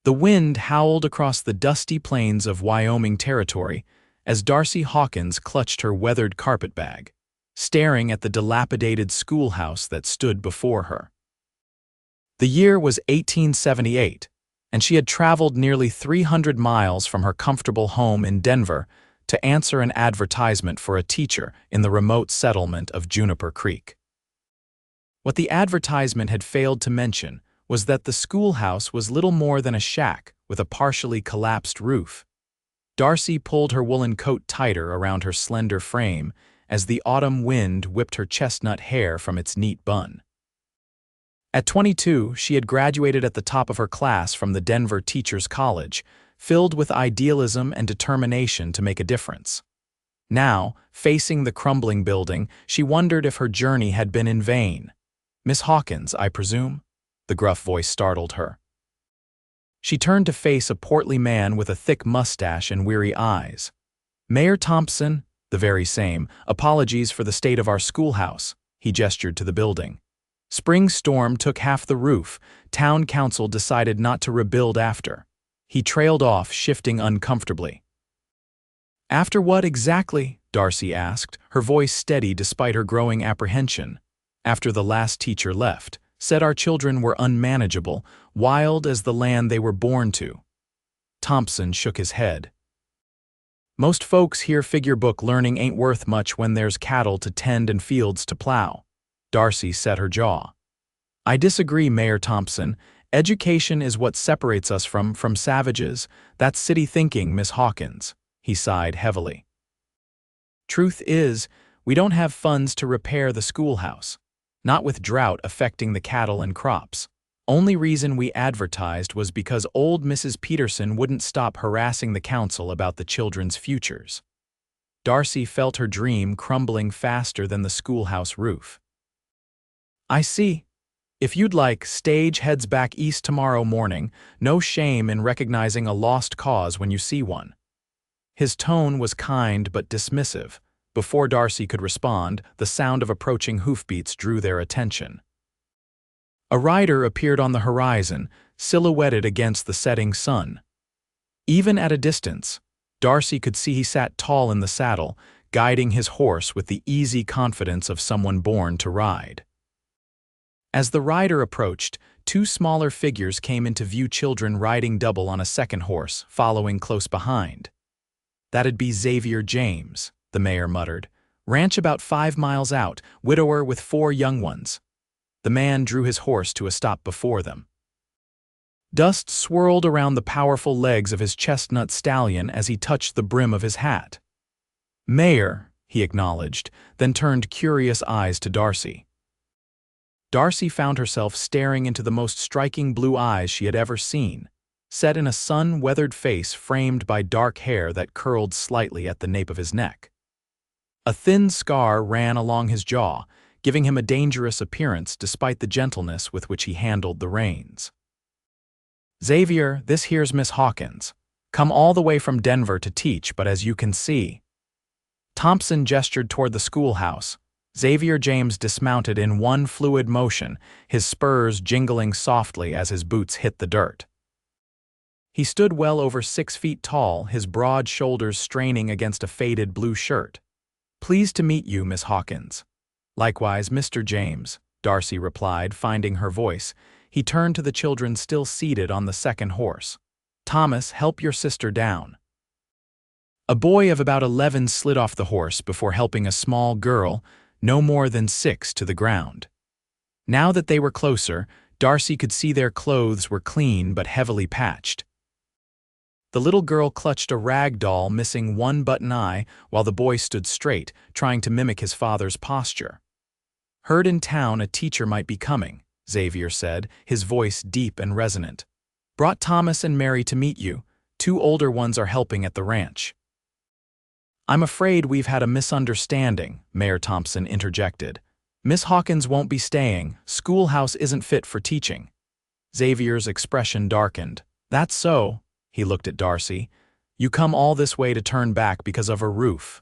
The wind howled across the dusty plains of Wyoming Territory as Darcy Hawkins clutched her weathered carpetbag, staring at the dilapidated schoolhouse that stood before her. The year was 1878, and she had traveled nearly 300 miles from her comfortable home in Denver to answer an advertisement for a teacher in the remote settlement of Juniper Creek. What the advertisement had failed to mention was that the schoolhouse was little more than a shack with a partially collapsed roof. Darcy pulled her woolen coat tighter around her slender frame as the autumn wind whipped her chestnut hair from its neat bun. At 22, she had graduated at the top of her class from the Denver Teachers College, filled with idealism and determination to make a difference. Now, facing the crumbling building, she wondered if her journey had been in vain. "Miss Hawkins, I presume?" The gruff voice startled her. She turned to face a portly man with a thick mustache and weary eyes. "Mayor Thompson?" "The very same. Apologies for the state of our schoolhouse." He gestured to the building. "Spring storm took half the roof. Town council decided not to rebuild after." He trailed off, shifting uncomfortably. "After what exactly?" Darcy asked, her voice steady despite her growing apprehension. "After the last teacher left. Said our children were unmanageable, wild as the land they were born to." Thompson shook his head. "Most folks here figure book learning ain't worth much when there's cattle to tend and fields to plow." Darcy set her jaw. "I disagree, Mayor Thompson. Education is what separates us from savages. That's city thinking, Miss Hawkins." He sighed heavily. "Truth is, we don't have funds to repair the schoolhouse. Not with drought affecting the cattle and crops. Only reason we advertised was because old Mrs. Peterson wouldn't stop harassing the council about the children's futures." Darcy felt her dream crumbling faster than the schoolhouse roof. "I see. If you'd like, stage heads back east tomorrow morning. No shame in recognizing a lost cause when you see one." His tone was kind but dismissive. Before Darcy could respond, the sound of approaching hoofbeats drew their attention. A rider appeared on the horizon, silhouetted against the setting sun. Even at a distance, Darcy could see he sat tall in the saddle, guiding his horse with the easy confidence of someone born to ride. As the rider approached, two smaller figures came into view, children riding double on a second horse, following close behind. "That'd be Xavier James," the mayor muttered. "Ranch about 5 miles out, widower with 4 young ones." The man drew his horse to a stop before them. Dust swirled around the powerful legs of his chestnut stallion as he touched the brim of his hat. "Mayor," he acknowledged, then turned curious eyes to Darcy. Darcy found herself staring into the most striking blue eyes she had ever seen, set in a sun-weathered face framed by dark hair that curled slightly at the nape of his neck. A thin scar ran along his jaw, giving him a dangerous appearance despite the gentleness with which he handled the reins. "Xavier, this here's Miss Hawkins. Come all the way from Denver to teach, but as you can see." Thompson gestured toward the schoolhouse. Xavier James dismounted in one fluid motion, his spurs jingling softly as his boots hit the dirt. He stood well over 6 feet tall, his broad shoulders straining against a faded blue shirt. "Pleased to meet you, Miss Hawkins." "Likewise, Mr. James," Darcy replied, finding her voice. He turned to the children still seated on the second horse. "Thomas, help your sister down." A boy of about 11 slid off the horse before helping a small girl, no more than 6, to the ground. Now that they were closer, Darcy could see their clothes were clean but heavily patched. The little girl clutched a rag doll missing one button eye while the boy stood straight, trying to mimic his father's posture. "Heard in town a teacher might be coming," Xavier said, his voice deep and resonant. "Brought Thomas and Mary to meet you. 2 older ones are helping at the ranch." "I'm afraid we've had a misunderstanding," Mayor Thompson interjected. "Miss Hawkins won't be staying. Schoolhouse isn't fit for teaching." Xavier's expression darkened. "That's so." He looked at Darcy. "You come all this way to turn back because of a roof."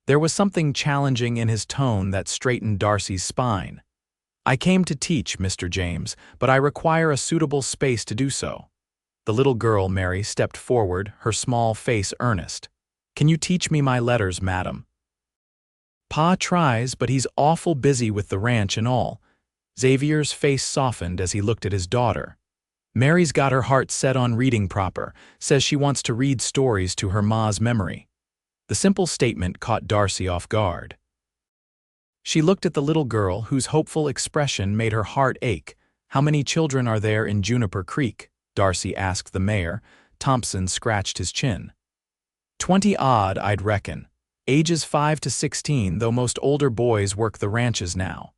There was something challenging in his tone that straightened Darcy's spine. "I came to teach, Mr. James, but I require a suitable space to do so." The little girl, Mary, stepped forward, her small face earnest. "Can you teach me my letters, madam?" "Pa tries, but he's awful busy with the ranch and all." Xavier's face softened as he looked at his daughter. "Mary's got her heart set on reading proper, says she wants to read stories to her ma's memory." The simple statement caught Darcy off guard. She looked at the little girl, whose hopeful expression made her heart ache. "How many children are there in Juniper Creek?" Darcy asked the mayor. Thompson scratched his chin. 20 odd, I'd reckon. Ages 5 to 16, though most older boys work the ranches now."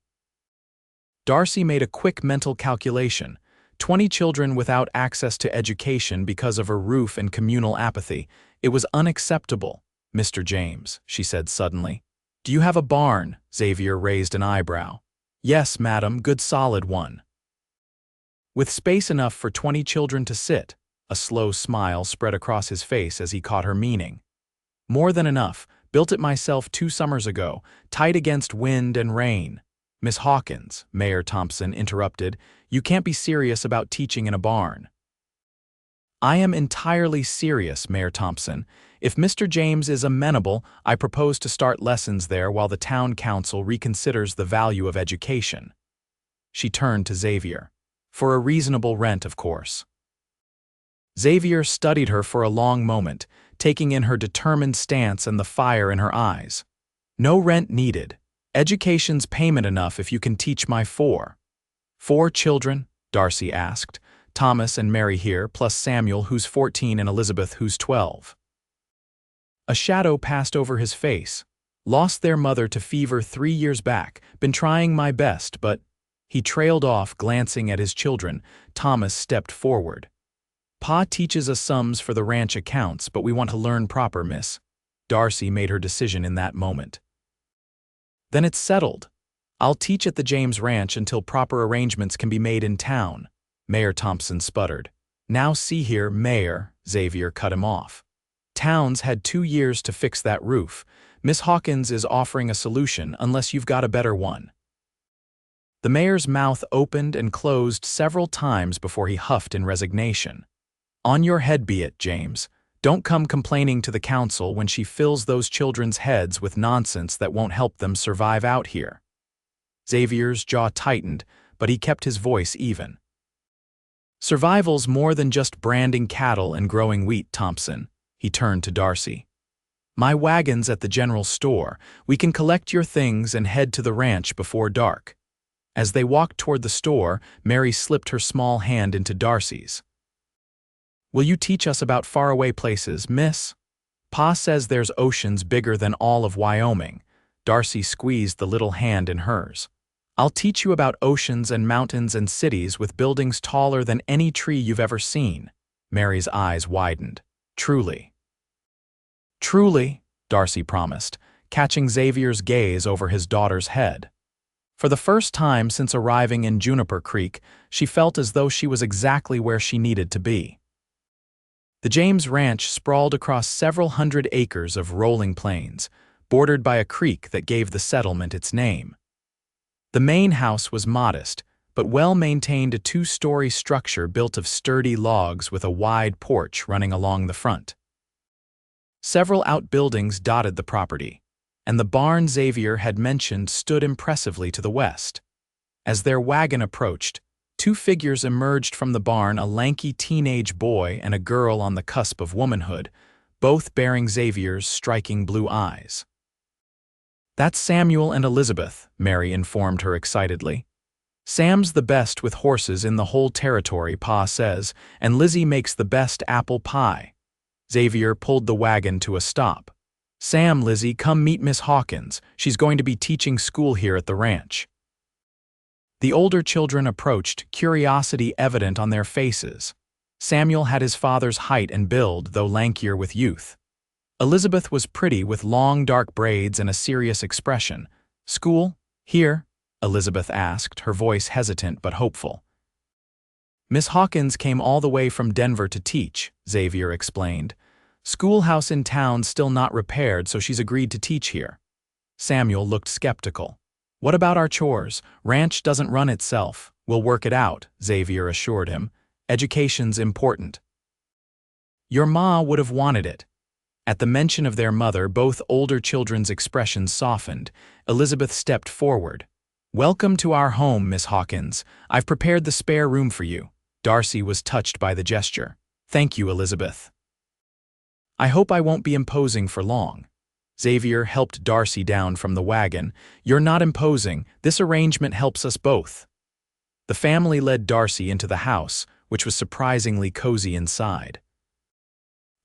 Darcy made a quick mental calculation. 20 children without access to education because of a roof and communal apathy. It was unacceptable. "Mr. James," she said suddenly. "Do you have a barn?" Xavier raised an eyebrow. "Yes, madam, good solid one." "With space enough for 20 children to sit?" A slow smile spread across his face as he caught her meaning. "More than enough. Built it myself 2 summers ago, tight against wind and rain." "Miss Hawkins," Mayor Thompson interrupted, "you can't be serious about teaching in a barn." "I am entirely serious, Mayor Thompson. If Mr. James is amenable, I propose to start lessons there while the town council reconsiders the value of education." She turned to Xavier. "For a reasonable rent, of course." Xavier studied her for a long moment, taking in her determined stance and the fire in her eyes. "No rent needed. Education's payment enough if you can teach my 4. 4 children?" Darcy asked. "Thomas and Mary here, plus Samuel, who's 14, and Elizabeth, who's 12. A shadow passed over his face. "Lost their mother to fever 3 years back. Been trying my best, but—" He trailed off, glancing at his children. Thomas stepped forward. "Pa teaches us sums for the ranch accounts, but we want to learn proper, miss." Darcy made her decision in that moment. "Then it's settled. I'll teach at the James Ranch until proper arrangements can be made in town." Mayor Thompson sputtered. "Now see here, Mayor," Xavier cut him off. "Town's had 2 years to fix that roof. Miss Hawkins is offering a solution unless you've got a better one." The mayor's mouth opened and closed several times before he huffed in resignation. "On your head be it, James. Don't come complaining to the council when she fills those children's heads with nonsense that won't help them survive out here." Xavier's jaw tightened, but he kept his voice even. "Survival's more than just branding cattle and growing wheat, Thompson." He turned to Darcy. "My wagon's at the general store. We can collect your things and head to the ranch before dark." As they walked toward the store, Mary slipped her small hand into Darcy's. "Will you teach us about faraway places, miss? Pa says there's oceans bigger than all of Wyoming." Darcy squeezed the little hand in hers. "I'll teach you about oceans and mountains and cities with buildings taller than any tree you've ever seen." Mary's eyes widened. "Truly." "Truly," Darcy promised, catching Xavier's gaze over his daughter's head. For the first time since arriving in Juniper Creek, she felt as though she was exactly where she needed to be. The James Ranch sprawled across several hundred acres of rolling plains, bordered by a creek that gave the settlement its name. The main house was modest, but well-maintained, a 2-story structure built of sturdy logs with a wide porch running along the front. Several outbuildings dotted the property, and the barn Xavier had mentioned stood impressively to the west. As their wagon approached, 2 figures emerged from the barn, a lanky teenage boy and a girl on the cusp of womanhood, both bearing Xavier's striking blue eyes. "That's Samuel and Elizabeth," Mary informed her excitedly. "Sam's the best with horses in the whole territory, Pa says, and Lizzie makes the best apple pie." Xavier pulled the wagon to a stop. "Sam, Lizzie, come meet Miss Hawkins. She's going to be teaching school here at the ranch." The older children approached, curiosity evident on their faces. Samuel had his father's height and build, though lankier with youth. Elizabeth was pretty with long dark braids and a serious expression. "School? Here?" Elizabeth asked, her voice hesitant but hopeful. "Miss Hawkins came all the way from Denver to teach," Xavier explained. "Schoolhouse in town still not repaired, so she's agreed to teach here." Samuel looked skeptical. "What about our chores? Ranch doesn't run itself. We'll work it out," Xavier assured him. "Education's important." Your ma would have wanted it. At the mention of their mother, both older children's expressions softened. Elizabeth stepped forward. Welcome to our home, Miss Hawkins. I've prepared the spare room for you. Darcy was touched by the gesture. Thank you, Elizabeth. I hope I won't be imposing for long. Xavier helped Darcy down from the wagon. You're not imposing. This arrangement helps us both. The family led Darcy into the house, which was surprisingly cozy inside.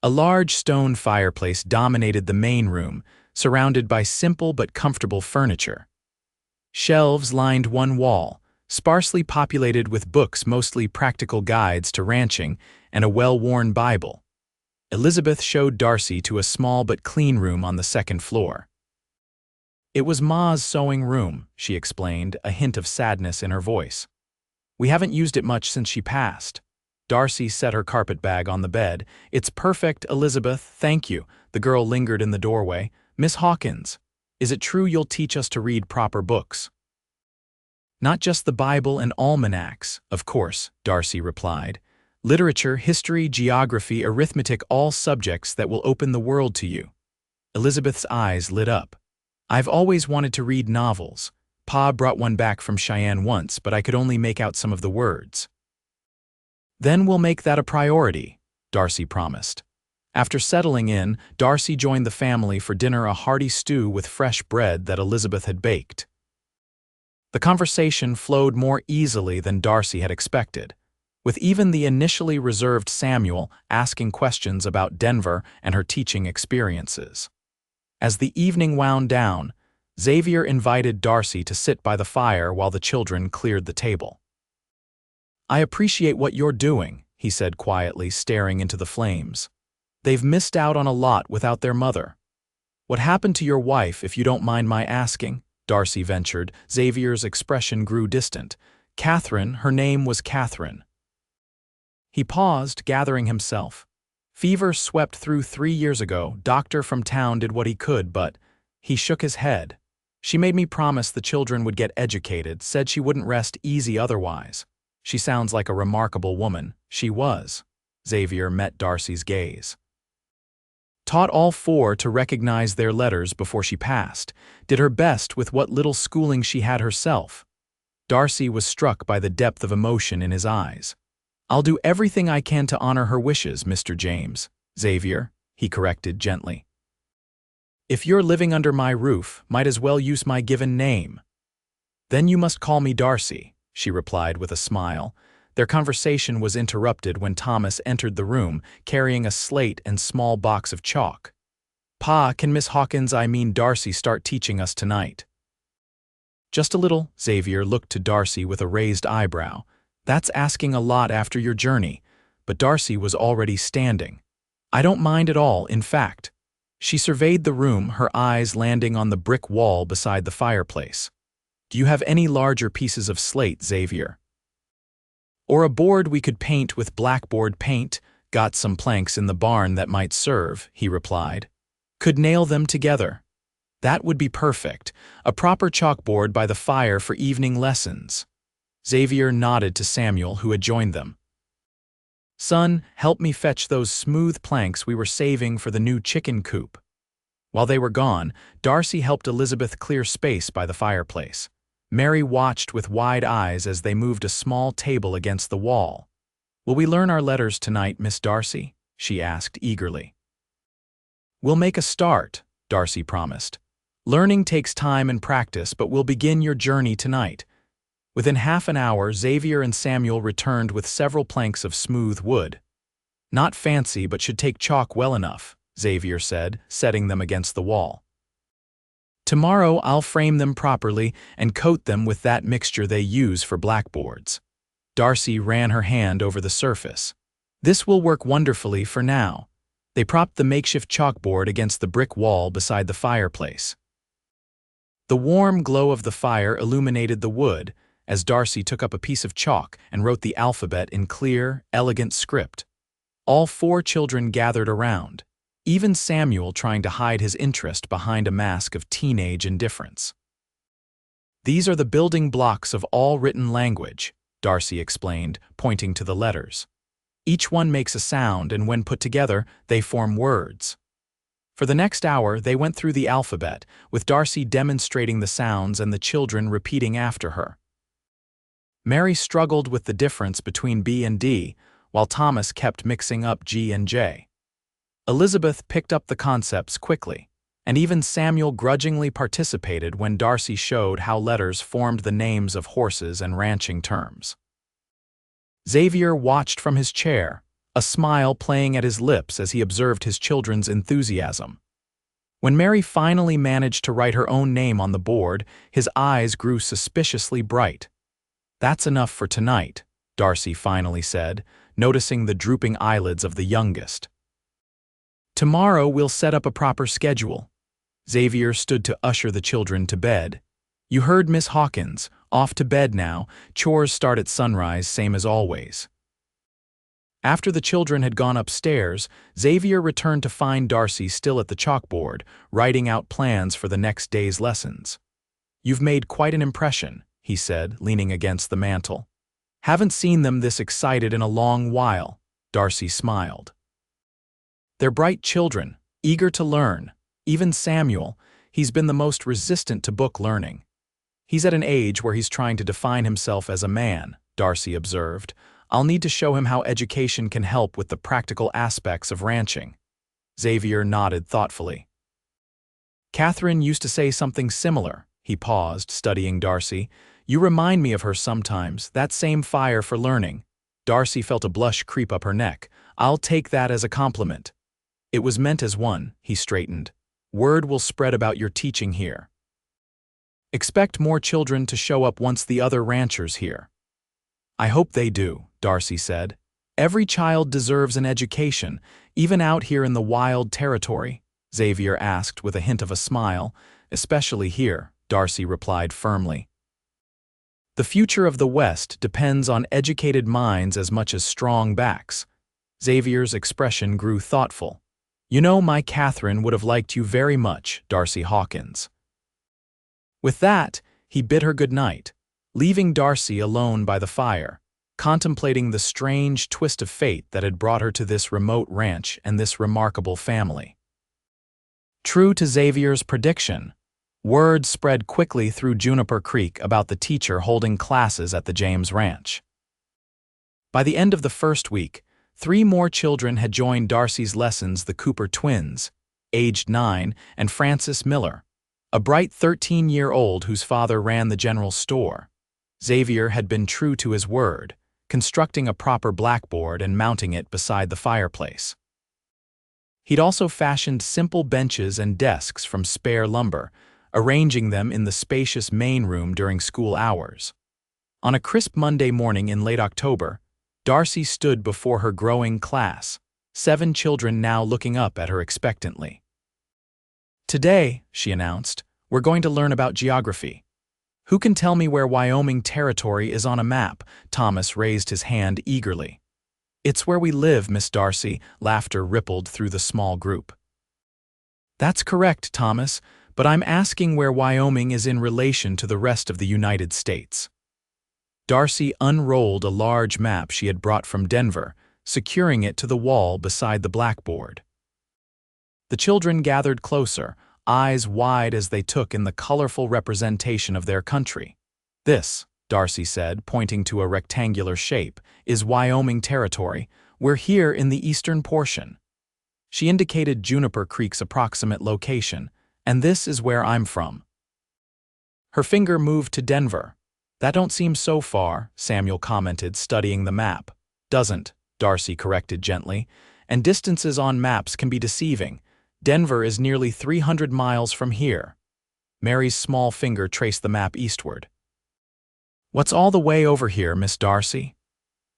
A large stone fireplace dominated the main room, surrounded by simple but comfortable furniture. Shelves lined one wall, sparsely populated with books, mostly practical guides to ranching, and a well-worn Bible. Elizabeth showed Darcy to a small but clean room on the second floor. It was Ma's sewing room, she explained, a hint of sadness in her voice. We haven't used it much since she passed. Darcy set her carpet bag on the bed. It's perfect, Elizabeth, thank you. The girl lingered in the doorway. Miss Hawkins, is it true you'll teach us to read proper books? Not just the Bible and almanacs, of course, Darcy replied. Literature, history, geography, arithmetic, all subjects that will open the world to you. Elizabeth's eyes lit up. I've always wanted to read novels. Pa brought one back from Cheyenne once, but I could only make out some of the words. Then we'll make that a priority, Darcy promised. After settling in, Darcy joined the family for dinner, a hearty stew with fresh bread that Elizabeth had baked. The conversation flowed more easily than Darcy had expected, with even the initially reserved Samuel asking questions about Denver and her teaching experiences. As the evening wound down, Xavier invited Darcy to sit by the fire while the children cleared the table. I appreciate what you're doing, he said quietly, staring into the flames. They've missed out on a lot without their mother. What happened to your wife, if you don't mind my asking? Darcy ventured. Xavier's expression grew distant. Catherine, her name was Catherine. He paused, gathering himself. Fever swept through 3 years ago. Doctor from town did what he could, but he shook his head. She made me promise the children would get educated, said she wouldn't rest easy otherwise. She sounds like a remarkable woman. She was. Xavier met Darcy's gaze. Taught all 4 to recognize their letters before she passed, did her best with what little schooling she had herself. Darcy was struck by the depth of emotion in his eyes. I'll do everything I can to honor her wishes, Mr. James. Xavier, he corrected gently. If you're living under my roof, might as well use my given name. Then you must call me Darcy, she replied with a smile. Their conversation was interrupted when Thomas entered the room, carrying a slate and small box of chalk. Pa, can Miss Hawkins, I mean Darcy, start teaching us tonight? Just a little. Xavier looked to Darcy with a raised eyebrow. That's asking a lot after your journey, but Darcy was already standing. I don't mind at all, in fact. She surveyed the room, her eyes landing on the brick wall beside the fireplace. Do you have any larger pieces of slate, Xavier? Or a board we could paint with blackboard paint? Got some planks in the barn that might serve, he replied. Could nail them together. That would be perfect. A proper chalkboard by the fire for evening lessons. Xavier nodded to Samuel, who had joined them. Son, help me fetch those smooth planks we were saving for the new chicken coop. While they were gone, Darcy helped Elizabeth clear space by the fireplace. Mary watched with wide eyes as they moved a small table against the wall. Will we learn our letters tonight, Miss Darcy? She asked eagerly. We'll make a start, Darcy promised. Learning takes time and practice, but we'll begin your journey tonight. Within half an hour, Xavier and Samuel returned with several planks of smooth wood. Not fancy, but should take chalk well enough, Xavier said, setting them against the wall. Tomorrow I'll frame them properly and coat them with that mixture they use for blackboards. Darcy ran her hand over the surface. This will work wonderfully for now. They propped the makeshift chalkboard against the brick wall beside the fireplace. The warm glow of the fire illuminated the wood, as Darcy took up a piece of chalk and wrote the alphabet in clear, elegant script. All 4 children gathered around, even Samuel trying to hide his interest behind a mask of teenage indifference. These are the building blocks of all written language, Darcy explained, pointing to the letters. Each one makes a sound, and when put together, they form words. For the next hour, they went through the alphabet, with Darcy demonstrating the sounds and the children repeating after her. Mary struggled with the difference between B and D, while Thomas kept mixing up G and J. Elizabeth picked up the concepts quickly, and even Samuel grudgingly participated when Darcy showed how letters formed the names of horses and ranching terms. Xavier watched from his chair, a smile playing at his lips as he observed his children's enthusiasm. When Mary finally managed to write her own name on the board, his eyes grew suspiciously bright. "That's enough for tonight," Darcy finally said, noticing the drooping eyelids of the youngest. "Tomorrow we'll set up a proper schedule." Xavier stood to usher the children to bed. "You heard Miss Hawkins. Off to bed now. Chores start at sunrise, same as always." After the children had gone upstairs, Xavier returned to find Darcy still at the chalkboard, writing out plans for the next day's lessons. "You've made quite an impression," he said, leaning against the mantel. "Haven't seen them this excited in a long while," Darcy smiled. "They're bright children, eager to learn. Even Samuel, he's been the most resistant to book learning. He's at an age where he's trying to define himself as a man," Darcy observed. "I'll need to show him how education can help with the practical aspects of ranching." Xavier nodded thoughtfully. "Catherine used to say something similar." He paused, studying Darcy. "You remind me of her sometimes, that same fire for learning." Darcy felt a blush creep up her neck. "I'll take that as a compliment." "It was meant as one," he straightened. "Word will spread about your teaching here. Expect more children to show up once the other ranchers here." "I hope they do," Darcy said. "Every child deserves an education, even out here in the wild territory," Xavier asked with a hint of a smile. "Especially here," Darcy replied firmly. "The future of the West depends on educated minds as much as strong backs." Xavier's expression grew thoughtful. "You know, my Catherine would have liked you very much, Darcy Hawkins." With that, he bid her good night, leaving Darcy alone by the fire, contemplating the strange twist of fate that had brought her to this remote ranch and this remarkable family. True to Xavier's prediction, word spread quickly through Juniper Creek about the teacher holding classes at the James Ranch. By the end of the first week, 3 more children had joined Darcy's lessons: the Cooper twins, aged 9, and Francis Miller, a bright 13-year-old whose father ran the general store. Xavier had been true to his word, constructing a proper blackboard and mounting it beside the fireplace. He'd also fashioned simple benches and desks from spare lumber, arranging them in the spacious main room during school hours. On a crisp Monday morning in late October, Darcy stood before her growing class, 7 children now looking up at her expectantly. "Today," she announced, "we're going to learn about geography. Who can tell me where Wyoming Territory is on a map?" Thomas raised his hand eagerly. "It's where we live, Miss Darcy." Laughter rippled through the small group. "That's correct, Thomas, but I'm asking where Wyoming is in relation to the rest of the United States." Darcy unrolled a large map she had brought from Denver, securing it to the wall beside the blackboard. The children gathered closer, eyes wide as they took in the colorful representation of their country. "This," Darcy said, pointing to a rectangular shape, "is Wyoming Territory. We're here in the eastern portion." She indicated Juniper Creek's approximate location, "and this is where I'm from." Her finger moved to Denver. "That don't seem so far," Samuel commented, studying the map. "Doesn't," Darcy corrected gently, "and distances on maps can be deceiving. Denver is nearly 300 miles from here." Mary's small finger traced the map eastward. "What's all the way over here, Miss Darcy?"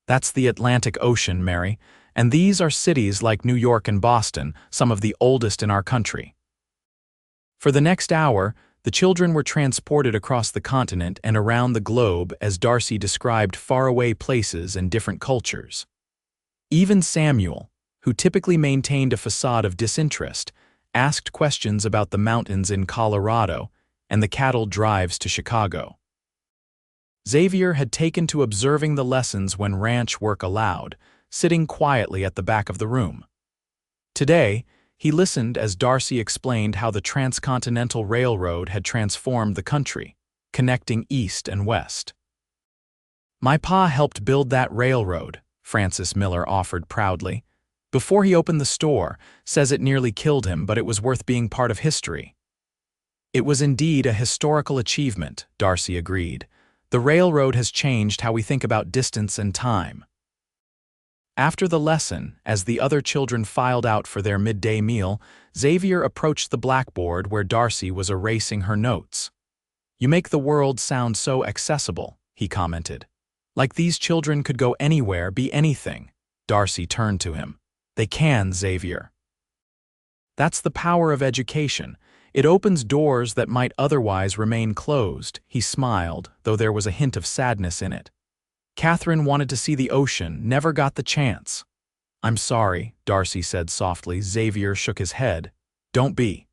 "That's the Atlantic Ocean, Mary, and these are cities like New York and Boston, some of the oldest in our country." For the next hour, the children were transported across the continent and around the globe as Darcy described faraway places and different cultures. Even Samuel, who typically maintained a facade of disinterest, asked questions about the mountains in Colorado and the cattle drives to Chicago. Xavier had taken to observing the lessons when ranch work allowed, sitting quietly at the back of the room. Today, he listened as Darcy explained how the Transcontinental Railroad had transformed the country, connecting east and west. "My pa helped build that railroad," Francis Miller offered proudly. "Before he opened the store, says it nearly killed him, but it was worth being part of history." "It was indeed a historical achievement," Darcy agreed. "The railroad has changed how we think about distance and time." After the lesson, as the other children filed out for their midday meal, Xavier approached the blackboard where Darcy was erasing her notes. "You make the world sound so accessible," he commented. "Like these children could go anywhere, be anything." Darcy turned to him. "They can, Xavier. That's the power of education. It opens doors that might otherwise remain closed." He smiled, though there was a hint of sadness in it. "Catherine wanted to see the ocean, never got the chance." "I'm sorry," Darcy said softly. Xavier shook his head. "Don't be."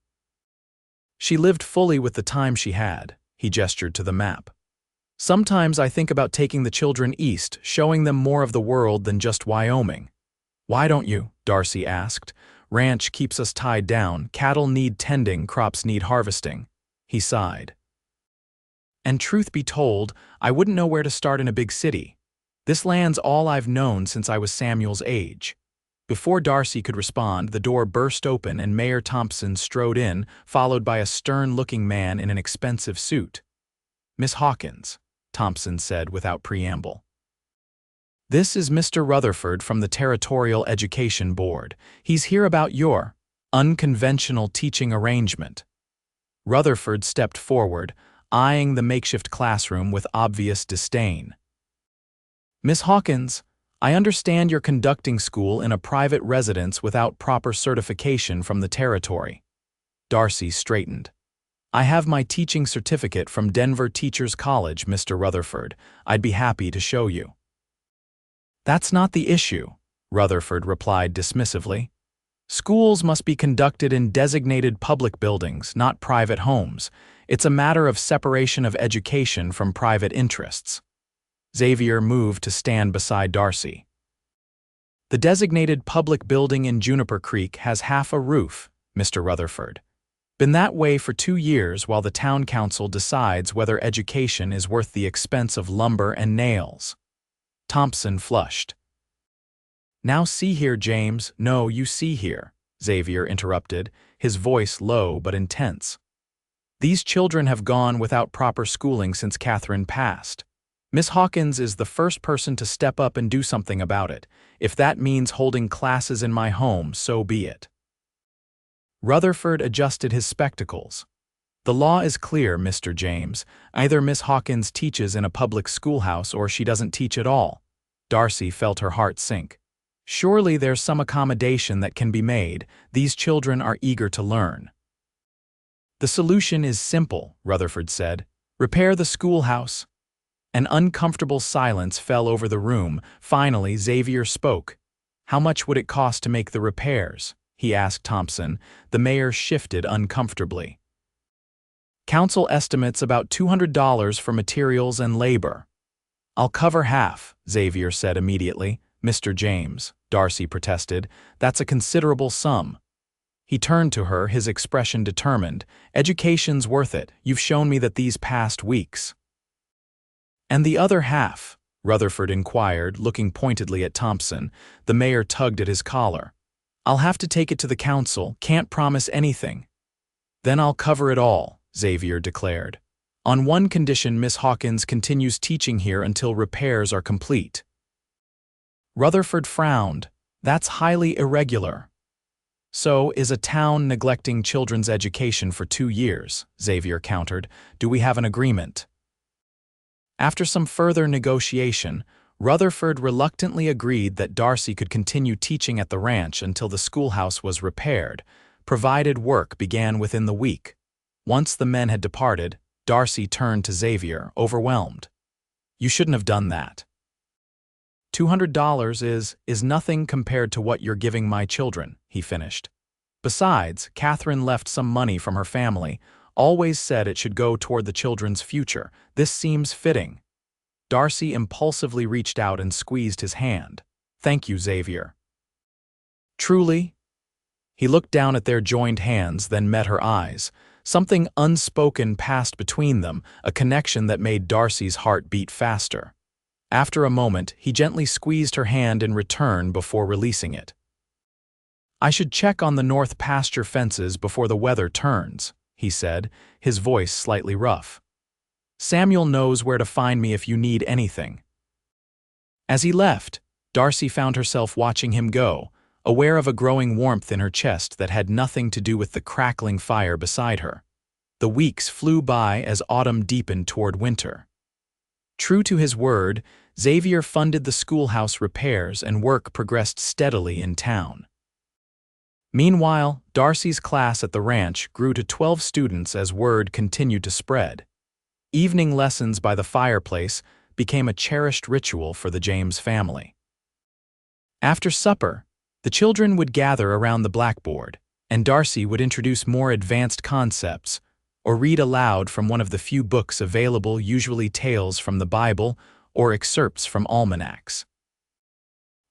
"She lived fully with the time she had." He gestured to the map. "Sometimes I think about taking the children east, showing them more of the world than just Wyoming." "Why don't you?" Darcy asked. "Ranch keeps us tied down. Cattle need tending, crops need harvesting." He sighed. "And truth be told, I wouldn't know where to start in a big city. This land's all I've known since I was Samuel's age." Before Darcy could respond, the door burst open and Mayor Thompson strode in, followed by a stern-looking man in an expensive suit. "Miss Hawkins," Thompson said without preamble. "This is Mr. Rutherford from the Territorial Education Board. He's here about your unconventional teaching arrangement." Rutherford stepped forward, eyeing the makeshift classroom with obvious disdain. "Miss Hawkins, I understand you're conducting school in a private residence without proper certification from the territory." Darcy straightened. "I have my teaching certificate from Denver Teachers College, Mr. Rutherford. I'd be happy to show you." "That's not the issue," Rutherford replied dismissively. "Schools must be conducted in designated public buildings, not private homes. It's a matter of separation of education from private interests." Xavier moved to stand beside Darcy. "The designated public building in Juniper Creek has half a roof, Mr. Rutherford. Been that way for 2 years while the town council decides whether education is worth the expense of lumber and nails." Thompson flushed. "Now see here, James." "No, you see here," Xavier interrupted, his voice low but intense. "These children have gone without proper schooling since Catherine passed. Miss Hawkins is the first person to step up and do something about it. If that means holding classes in my home, so be it." Rutherford adjusted his spectacles. "The law is clear, Mr. James. Either Miss Hawkins teaches in a public schoolhouse or she doesn't teach at all." Darcy felt her heart sink. "Surely there's some accommodation that can be made. These children are eager to learn." "The solution is simple," Rutherford said. "Repair the schoolhouse." An uncomfortable silence fell over the room. Finally, Xavier spoke. "How much would it cost to make the repairs?" he asked Thompson. The mayor shifted uncomfortably. "Council estimates about $200 for materials and labor." "I'll cover half," Xavier said immediately. "Mr. James," Darcy protested, "that's a considerable sum." He turned to her, his expression determined. "Education's worth it. You've shown me that these past weeks." "And the other half?" Rutherford inquired, looking pointedly at Thompson. The mayor tugged at his collar. "I'll have to take it to the council. Can't promise anything." "Then I'll cover it all," Xavier declared. "On one condition, Miss Hawkins continues teaching here until repairs are complete." Rutherford frowned. "That's highly irregular." "So is a town neglecting children's education for 2 years, Xavier countered. "Do we have an agreement?" After some further negotiation, Rutherford reluctantly agreed that Darcy could continue teaching at the ranch until the schoolhouse was repaired, provided work began within the week. Once the men had departed, Darcy turned to Xavier, overwhelmed. "You shouldn't have done that. $200 is nothing compared to what you're giving my children," he finished. "Besides, Catherine left some money from her family, always said it should go toward the children's future. This seems fitting." Darcy impulsively reached out and squeezed his hand. Thank you, Xavier. Truly? He looked down at their joined hands, then met her eyes. Something unspoken passed between them, a connection that made Darcy's heart beat faster. After a moment, he gently squeezed her hand in return before releasing it. I should check on the north pasture fences before the weather turns, he said, his voice slightly rough. Samuel knows where to find me if you need anything. As he left, Darcy found herself watching him go, aware of a growing warmth in her chest that had nothing to do with the crackling fire beside her. The weeks flew by as autumn deepened toward winter. True to his word, Xavier funded the schoolhouse repairs and work progressed steadily in town. Meanwhile, Darcy's class at the ranch grew to 12 students as word continued to spread. Evening lessons by the fireplace became a cherished ritual for the James family. After supper, the children would gather around the blackboard, and Darcy would introduce more advanced concepts or read aloud from one of the few books available, usually tales from the Bible or excerpts from almanacs.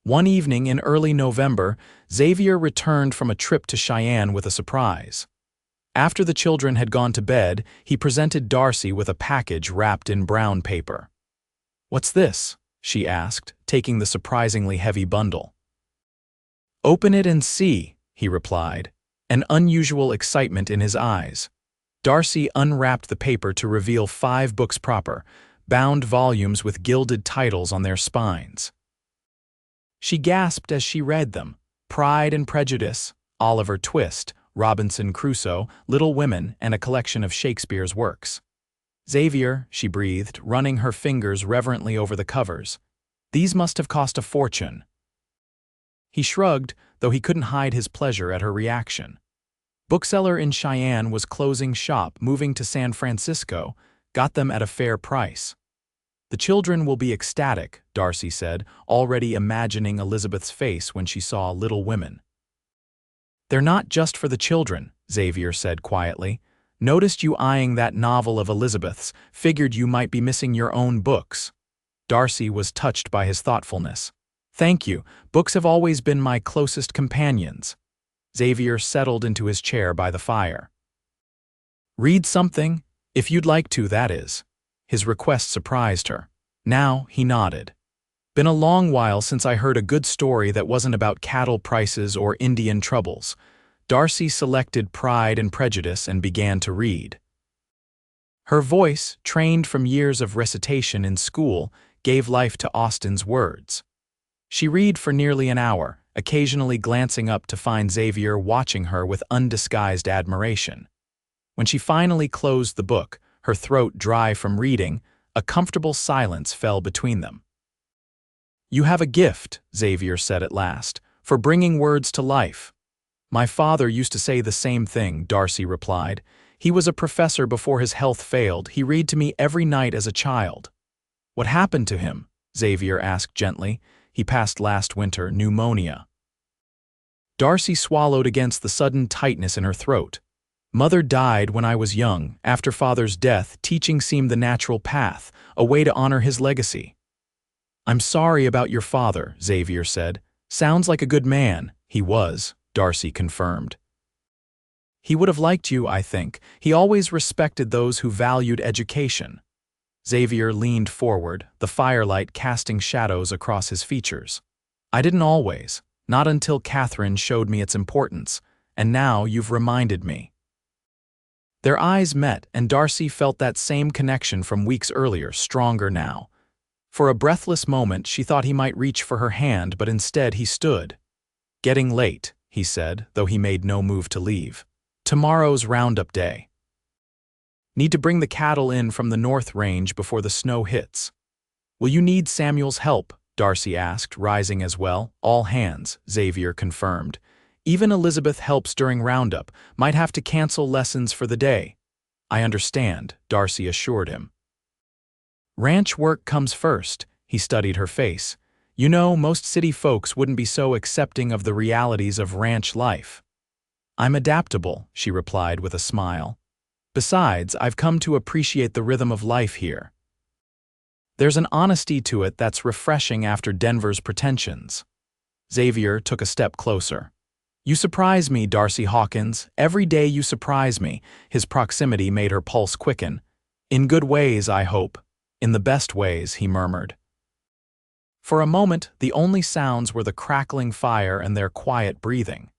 One evening in early November, Xavier returned from a trip to Cheyenne with a surprise. After the children had gone to bed, he presented Darcy with a package wrapped in brown paper. "What's this?" she asked, taking the surprisingly heavy bundle. "Open it and see," he replied, an unusual excitement in his eyes. Darcy unwrapped the paper to reveal 5 books proper, bound volumes with gilded titles on their spines. She gasped as she read them: Pride and Prejudice, Oliver Twist, Robinson Crusoe, Little Women, and a collection of Shakespeare's works. "Xavier," she breathed, running her fingers reverently over the covers. "These must have cost a fortune." He shrugged, though he couldn't hide his pleasure at her reaction. Bookseller in Cheyenne was closing shop, moving to San Francisco, got them at a fair price. "The children will be ecstatic," Darcy said, already imagining Elizabeth's face when she saw Little Women. "They're not just for the children," Xavier said quietly. "Noticed you eyeing that novel of Elizabeth's, figured you might be missing your own books." Darcy was touched by his thoughtfulness. "Thank you, books have always been my closest companions." Xavier settled into his chair by the fire. "Read something, if you'd like to, that is." His request surprised her. Now he nodded. "Been a long while since I heard a good story that wasn't about cattle prices or Indian troubles." Darcy selected Pride and Prejudice and began to read. Her voice, trained from years of recitation in school, gave life to Austen's words. She read for nearly an hour, occasionally glancing up to find Xavier watching her with undisguised admiration. When she finally closed the book, her throat dry from reading, a comfortable silence fell between them. "You have a gift," Xavier said at last, "for bringing words to life." "My father used to say the same thing," Darcy replied. "He was a professor before his health failed. He read to me every night as a child." "What happened to him?" Xavier asked gently. "He passed last winter, pneumonia." Darcy swallowed against the sudden tightness in her throat. "Mother died when I was young. After father's death, teaching seemed the natural path, a way to honor his legacy." "I'm sorry about your father," Xavier said. "Sounds like a good man." "He was," Darcy confirmed. "He would have liked you, I think. He always respected those who valued education." Xavier leaned forward, the firelight casting shadows across his features. "I didn't always, not until Catherine showed me its importance, and now you've reminded me." Their eyes met, and Darcy felt that same connection from weeks earlier, stronger now. For a breathless moment, she thought he might reach for her hand, but instead he stood. "Getting late," he said, though he made no move to leave. "Tomorrow's roundup day. Need to bring the cattle in from the North Range before the snow hits." "Will you need Samuel's help?" Darcy asked, rising as well. "All hands," Xavier confirmed. "Even Elizabeth helps during roundup, might have to cancel lessons for the day." "I understand," Darcy assured him. "Ranch work comes first," he studied her face. "You know, most city folks wouldn't be so accepting of the realities of ranch life." "I'm adaptable," she replied with a smile. "Besides, I've come to appreciate the rhythm of life here. There's an honesty to it that's refreshing after Denver's pretensions." Xavier took a step closer. "You surprise me, Darcy Hawkins. Every day you surprise me." His proximity made her pulse quicken. "In good ways, I hope." "In the best ways," he murmured. For a moment, the only sounds were the crackling fire and their quiet breathing.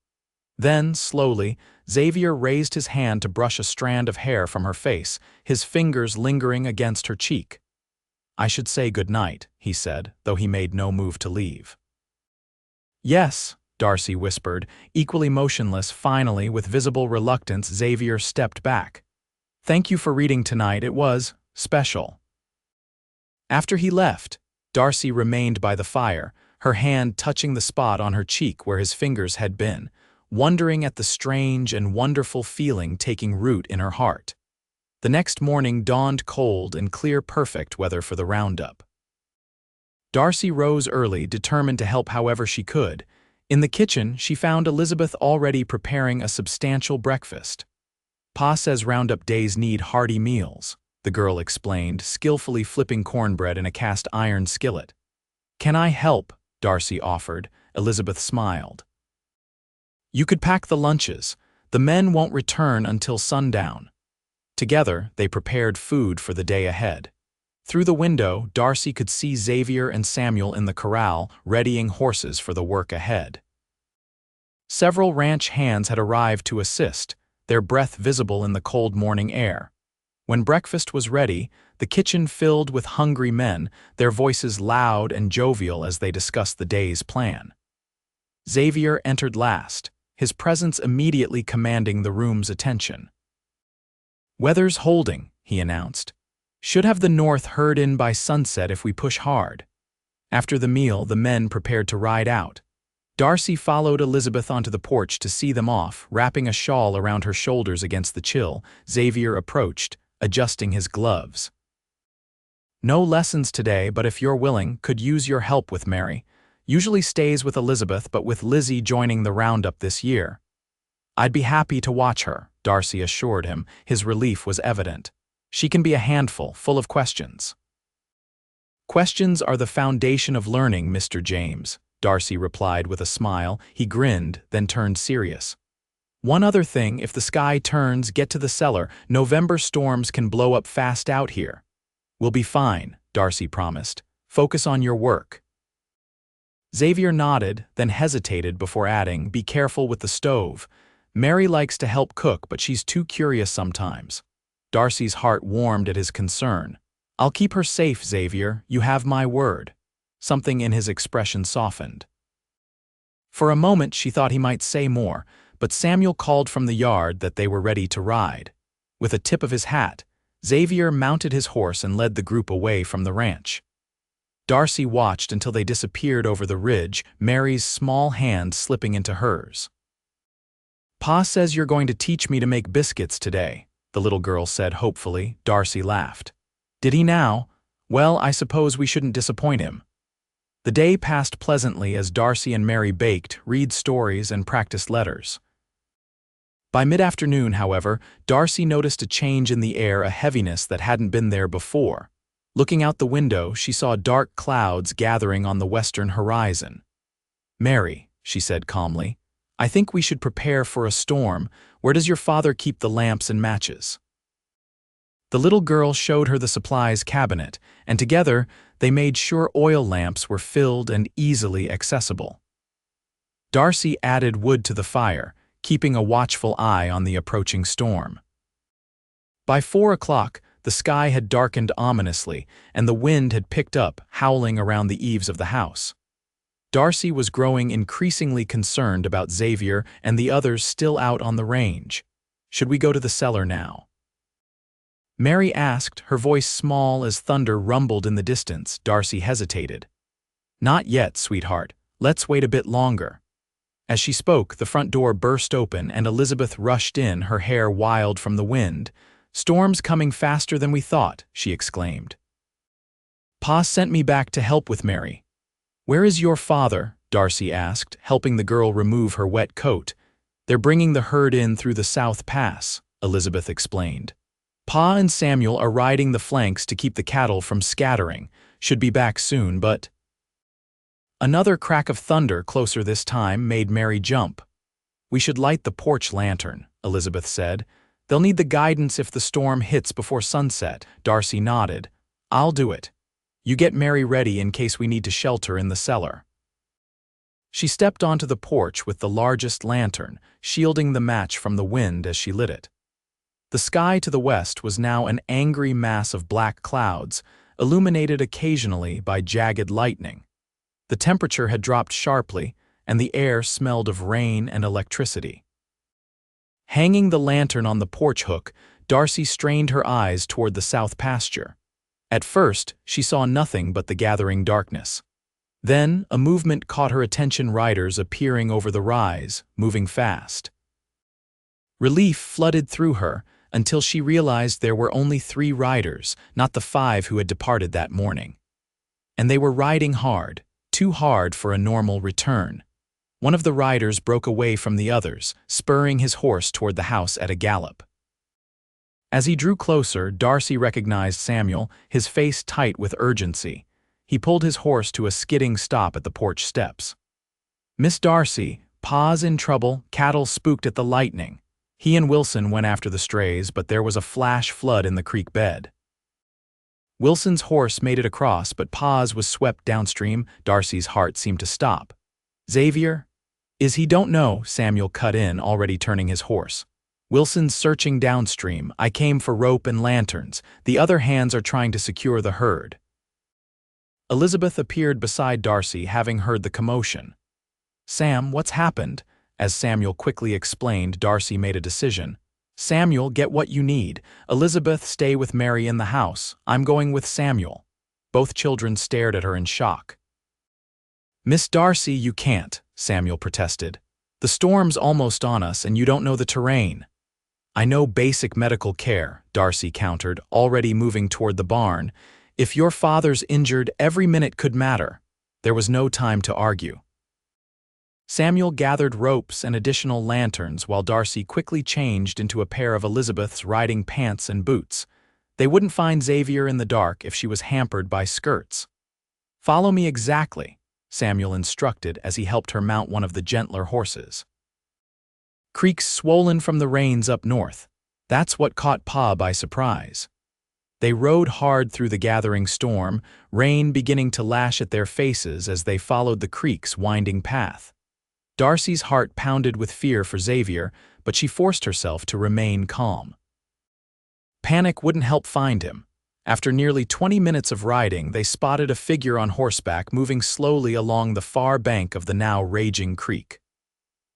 Then, slowly, Xavier raised his hand to brush a strand of hair from her face, his fingers lingering against her cheek. "I should say good night," he said, though he made no move to leave. "Yes," Darcy whispered, equally motionless. Finally, with visible reluctance, Xavier stepped back. "Thank you for reading tonight. It was special." After he left, Darcy remained by the fire, her hand touching the spot on her cheek where his fingers had been, wondering at the strange and wonderful feeling taking root in her heart. The next morning dawned cold and clear, perfect weather for the roundup. Darcy rose early, determined to help however she could. In the kitchen, she found Elizabeth already preparing a substantial breakfast. "Pa says roundup days need hearty meals," the girl explained, skillfully flipping cornbread in a cast-iron skillet. "Can I help?" Darcy offered. Elizabeth smiled. "You could pack the lunches. The men won't return until sundown." Together, they prepared food for the day ahead. Through the window, Darcy could see Xavier and Samuel in the corral, readying horses for the work ahead. Several ranch hands had arrived to assist, their breath visible in the cold morning air. When breakfast was ready, the kitchen filled with hungry men, their voices loud and jovial as they discussed the day's plan. Xavier entered last, his presence immediately commanding the room's attention. "Weather's holding," he announced. "Should have the north herd in by sunset if we push hard." After the meal, the men prepared to ride out. Darcy followed Elizabeth onto the porch to see them off, wrapping a shawl around her shoulders against the chill. Xavier approached, adjusting his gloves. "No lessons today, but if you're willing, could use your help with Mary. Usually stays with Elizabeth, but with Lizzie joining the roundup this year." "I'd be happy to watch her," Darcy assured him. His relief was evident. "She can be a handful, full of questions." "Questions are the foundation of learning, Mr. James," Darcy replied with a smile. He grinned, then turned serious. "One other thing, if the sky turns, get to the cellar. November storms can blow up fast out here." "We'll be fine," Darcy promised. "Focus on your work." Xavier nodded, then hesitated before adding, "Be careful with the stove. Mary likes to help cook, but she's too curious sometimes." Darcy's heart warmed at his concern. "I'll keep her safe, Xavier. You have my word." Something in his expression softened. For a moment she thought he might say more, but Samuel called from the yard that they were ready to ride. With a tip of his hat, Xavier mounted his horse and led the group away from the ranch. Darcy watched until they disappeared over the ridge, Mary's small hand slipping into hers. "Pa says you're going to teach me to make biscuits today," the little girl said hopefully. Darcy laughed. "Did he now? Well, I suppose we shouldn't disappoint him." The day passed pleasantly as Darcy and Mary baked, read stories, and practiced letters. By mid-afternoon, however, Darcy noticed a change in the air, a heaviness that hadn't been there before. Looking out the window, she saw dark clouds gathering on the western horizon. "Mary," she said calmly, "I think we should prepare for a storm. Where does your father keep the lamps and matches?" The little girl showed her the supplies cabinet, and together they made sure oil lamps were filled and easily accessible. Darcy added wood to the fire, keeping a watchful eye on the approaching storm. By 4 o'clock, the sky had darkened ominously, and the wind had picked up, howling around the eaves of the house. Darcy was growing increasingly concerned about Xavier and the others still out on the range. "Should we go to the cellar now?" Mary asked, her voice small as thunder rumbled in the distance. Darcy hesitated. "Not yet, sweetheart. Let's wait a bit longer." As she spoke, the front door burst open and Elizabeth rushed in, her hair wild from the wind. "Storm's coming faster than we thought," she exclaimed. "Pa sent me back to help with Mary." "Where is your father?" Darcy asked, helping the girl remove her wet coat. "They're bringing the herd in through the South Pass," Elizabeth explained. "Pa and Samuel are riding the flanks to keep the cattle from scattering. Should be back soon, but—" Another crack of thunder closer this time made Mary jump. "We should light the porch lantern," Elizabeth said. "They'll need the guidance if the storm hits before sunset." Darcy nodded. "I'll do it. You get Mary ready in case we need to shelter in the cellar." She stepped onto the porch with the largest lantern, shielding the match from the wind as she lit it. The sky to the west was now an angry mass of black clouds, illuminated occasionally by jagged lightning. The temperature had dropped sharply, and the air smelled of rain and electricity. Hanging the lantern on the porch hook, Darcy strained her eyes toward the south pasture. At first, she saw nothing but the gathering darkness. Then, a movement caught her attention: riders appearing over the rise, moving fast. Relief flooded through her until she realized there were only 3 riders, not the 5 who had departed that morning. And they were riding hard, too hard for a normal return. One of the riders broke away from the others, spurring his horse toward the house at a gallop. As he drew closer, Darcy recognized Samuel, his face tight with urgency. He pulled his horse to a skidding stop at the porch steps. "Miss Darcy, Pa's in trouble, cattle spooked at the lightning." He and Wilson went after the strays, but there was a flash flood in the creek bed. Wilson's horse made it across, but Pa's was swept downstream. Darcy's heart seemed to stop. "Xavier? Is he?" "Don't know," Samuel cut in, already turning his horse. "Wilson's searching downstream. I came for rope and lanterns. The other hands are trying to secure the herd." Elizabeth appeared beside Darcy, having heard the commotion. "Sam, what's happened?" As Samuel quickly explained, Darcy made a decision. "Samuel, get what you need. Elizabeth, stay with Mary in the house. I'm going with Samuel." Both children stared at her in shock. "Miss Darcy, you can't," Samuel protested. "The storm's almost on us and you don't know the terrain." "I know basic medical care," Darcy countered, already moving toward the barn. "If your father's injured, every minute could matter." There was no time to argue. Samuel gathered ropes and additional lanterns while Darcy quickly changed into a pair of Elizabeth's riding pants and boots. They wouldn't find Xavier in the dark if she was hampered by skirts. "Follow me exactly," Samuel instructed as he helped her mount one of the gentler horses. "Creeks swollen from the rains up north. That's what caught Pa by surprise." They rode hard through the gathering storm, rain beginning to lash at their faces as they followed the creek's winding path. Darcy's heart pounded with fear for Xavier, but she forced herself to remain calm. Panic wouldn't help find him. After nearly 20 minutes of riding, they spotted a figure on horseback moving slowly along the far bank of the now raging creek.